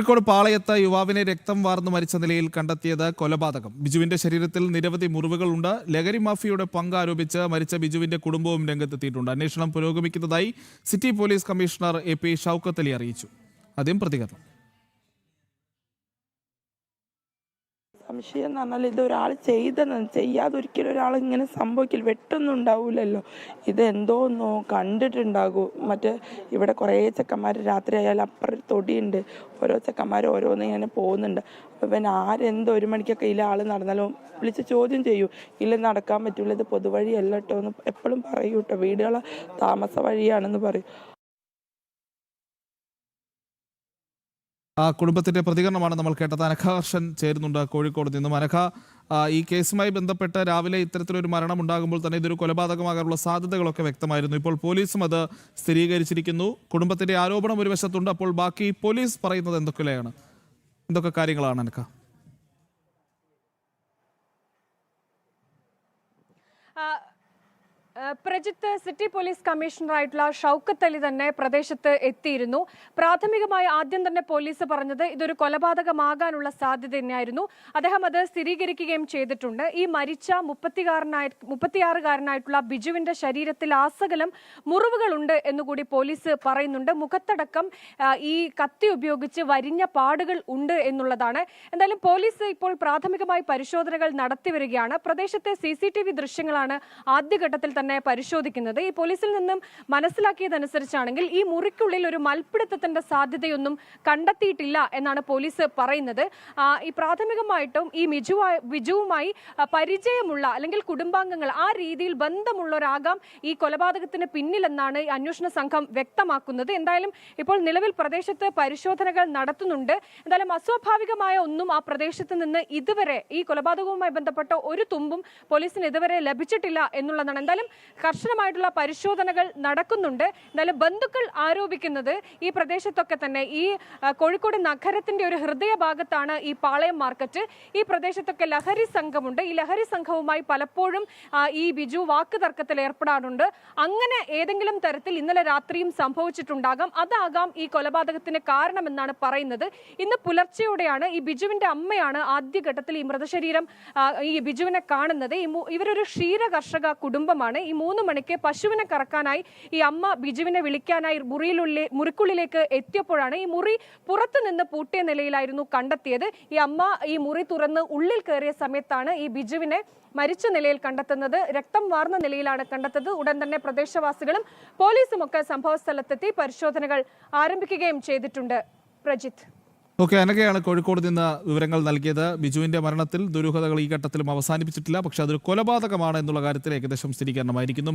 കോഴിക്കോട് പാളയത്ത് യുവാവിനെ രക്തം വാർന്നു മരിച്ച നിലയിൽ കണ്ടെത്തിയത് കൊലപാതകം. ബിജുവിന്റെ ശരീരത്തിൽ നിരവധി മുറിവുകളുണ്ട്. ലഹരി മാഫിയയുടെ പങ്ക് ആരോപിച്ച് മരിച്ച ബിജുവിന്റെ കുടുംബവും രംഗത്തെത്തിയിട്ടുണ്ട്. അന്വേഷണം പുരോഗമിക്കുന്നതായി city police commissioner AP Shoukath Ali അറിയിച്ചു. ആദ്യം പ്രതികരണം. സംശയം എന്ന് പറഞ്ഞാൽ ഇത് ഒരാൾ ചെയ്യാതെ ഒരിക്കലും ഒരാൾ ഇങ്ങനെ സംഭവിക്കില്ല. വെട്ടൊന്നും ഉണ്ടാവില്ലല്ലോ. ഇതെന്തോന്നോ കണ്ടിട്ടുണ്ടാകും. മറ്റേ ഇവിടെ കുറേ ചെക്കന്മാർ രാത്രി ആയാലും അപ്പുറം തൊടിയുണ്ട്. ഓരോ ചെക്കന്മാർ ഓരോന്ന് ഇങ്ങനെ പോകുന്നുണ്ട്. അപ്പം പിന്നെ ആരെന്തോ 1 മണിക്കൊക്കെ ഇതിലെ ആൾ നടന്നാലും വിളിച്ച് ചോദ്യം ചെയ്യൂ. ഇല്ല, നടക്കാൻ പറ്റൂല, ഇത് പൊതുവഴിയല്ല കേട്ടോ എന്ന് എപ്പോഴും പറയൂ കേട്ടോ. വീടുകളെ താമസ വഴിയാണെന്ന് പറയും. ആ കുടുംബത്തിന്റെ പ്രതികരണമാണ് നമ്മൾ കേട്ടത്. അനഘ ഹർഷൻ ചേരുന്നുണ്ട് കോഴിക്കോട് നിന്നും. അനഘ, ഈ കേസുമായി ബന്ധപ്പെട്ട് രാവിലെ ഇത്തരത്തിലൊരു മരണം ഉണ്ടാകുമ്പോൾ തന്നെ ഇതൊരു കൊലപാതകമാകാനുള്ള സാധ്യതകളൊക്കെ വ്യക്തമായിരുന്നു. ഇപ്പോൾ പോലീസും അത് സ്ഥിരീകരിച്ചിരിക്കുന്നു. കുടുംബത്തിന്റെ ആരോപണം ഒരു വശത്തുണ്ട്. അപ്പോൾ ബാക്കി പോലീസ് പറയുന്നത് എന്തൊക്കെ കാര്യങ്ങളാണ് അനഘ? പ്രജിത്ത്, സിറ്റി പോലീസ് കമ്മീഷണറായിട്ടുള്ള ഷൗക്കത്ത് അലി തന്നെ പ്രദേശത്ത് എത്തിയിരുന്നു. പ്രാഥമികമായി ആദ്യം തന്നെ പോലീസ് പറഞ്ഞത് ഇതൊരു കൊലപാതകമാകാനുള്ള സാധ്യത തന്നെയായിരുന്നു. അദ്ദേഹം അത് സ്ഥിരീകരിക്കുകയും ചെയ്തിട്ടുണ്ട്. ഈ മരിച്ച 36-കാരനായിട്ടുള്ള ബിജുവിന്റെ ശരീരത്തിൽ ആസകലം മുറിവുകളുണ്ട് എന്നുകൂടി പോലീസ് പറയുന്നുണ്ട്. മുഖത്തടക്കം ഈ കത്തി ഉപയോഗിച്ച് വരിഞ്ഞ പാടുകൾ ഉണ്ട് എന്നുള്ളതാണ്. എന്തായാലും പോലീസ് ഇപ്പോൾ പ്രാഥമികമായി പരിശോധനകൾ നടത്തിവരികയാണ്. പ്രദേശത്തെ CCTV ദൃശ്യങ്ങളാണ് ആദ്യഘട്ടത്തിൽ തന്നെ പരിശോധിക്കുന്നത്. ഈ പോലീസിൽ നിന്നും മനസ്സിലാക്കിയതനുസരിച്ചാണെങ്കിൽ ഈ മുറിക്കുള്ളിൽ ഒരു മൽപ്പിടുത്തത്തിന്റെ സാധ്യതയൊന്നും കണ്ടെത്തിയിട്ടില്ല എന്നാണ് പോലീസ് പറയുന്നത്. ഈ പ്രാഥമികമായിട്ടും ഈ ബിജുവുമായി പരിചയമുള്ള അല്ലെങ്കിൽ കുടുംബാംഗങ്ങൾ ആ രീതിയിൽ ബന്ധമുള്ളവരാകാം ഈ കൊലപാതകത്തിന് പിന്നിലെന്നാണ് അന്വേഷണ സംഘം വ്യക്തമാക്കുന്നത്. എന്തായാലും ഇപ്പോൾ നിലവിൽ പ്രദേശത്ത് പരിശോധനകൾ നടത്തുന്നുണ്ട്. എന്തായാലും അസ്വാഭാവികമായ ഒന്നും ആ പ്രദേശത്ത് നിന്ന് ഇതുവരെ ഈ കൊലപാതകവുമായി ബന്ധപ്പെട്ട ഒരു തുമ്പും പോലീസിന് ഇതുവരെ ലഭിച്ചിട്ടില്ല എന്നുള്ളതാണ്. എന്തായാലും കർശനമായിട്ടുള്ള പരിശോധനകൾ നടക്കുന്നുണ്ട്. എന്നാലും ബന്ധുക്കൾ ആരോപിക്കുന്നത് ഈ പ്രദേശത്തൊക്കെ തന്നെ ഈ കോഴിക്കോട് നഗരത്തിന്റെ ഒരു ഹൃദയഭാഗത്താണ് ഈ പാളയം മാർക്കറ്റ്. ഈ പ്രദേശത്തൊക്കെ ലഹരി സംഘമുണ്ട്. ഈ ലഹരി സംഘവുമായി പലപ്പോഴും ഈ ബിജു വാക്കുതർക്കത്തിൽ ഏർപ്പെടാറുണ്ട്. അങ്ങനെ ഏതെങ്കിലും തരത്തിൽ ഇന്നലെ രാത്രിയും സംഭവിച്ചിട്ടുണ്ടാകാം. അതാകാം ഈ കൊലപാതകത്തിന് കാരണമെന്നാണ് പറയുന്നത്. ഇന്ന് പുലർച്ചെയോടെയാണ് ഈ ബിജുവിന്റെ അമ്മയാണ് ആദ്യഘട്ടത്തിൽ ഈ മൃതശരീരം ഈ ബിജുവിനെ കാണുന്നത്. ഇവരൊരു ക്ഷീര കർഷക കുടുംബമാണ്. ഈ 3 മണിക്ക് പശുവിനെ കറക്കാനായി ഈ അമ്മ ബിജുവിനെ വിളിക്കാനായി മുറിക്കുള്ളിലേക്ക് എത്തിയപ്പോഴാണ് ഈ മുറി പുറത്തു നിന്ന് പൂട്ടിയ നിലയിലായിരുന്നു കണ്ടെത്തിയത്. ഈ അമ്മ ഈ മുറി തുറന്ന് ഉള്ളിൽ കയറിയ സമയത്താണ് ഈ ബിജുവിനെ മരിച്ച നിലയിൽ കണ്ടെത്തുന്നത്. രക്തം വാർന്ന നിലയിലാണ് കണ്ടെത്തുന്നത്. ഉടൻ തന്നെ പ്രദേശവാസികളും പോലീസും ഒക്കെ സംഭവ സ്ഥലത്തെത്തി പരിശോധനകൾ ആരംഭിക്കുകയും ചെയ്തിട്ടുണ്ട്. പ്രജിത്ത്. ഓക്കെ, അനഘയാണ് കോഴിക്കോട് നിന്ന് വിവരങ്ങൾ നൽകിയത്. ബിജുവിന്റെ മരണത്തിൽ ദുരൂഹതകൾ ഈ ഘട്ടത്തിലും അവസാനിപ്പിച്ചിട്ടില്ല. പക്ഷേ അതൊരു കൊലപാതകമാണ് എന്നുള്ള കാര്യത്തിൽ ഏകദേശം സ്ഥിരീകരണമായിരിക്കുന്നു.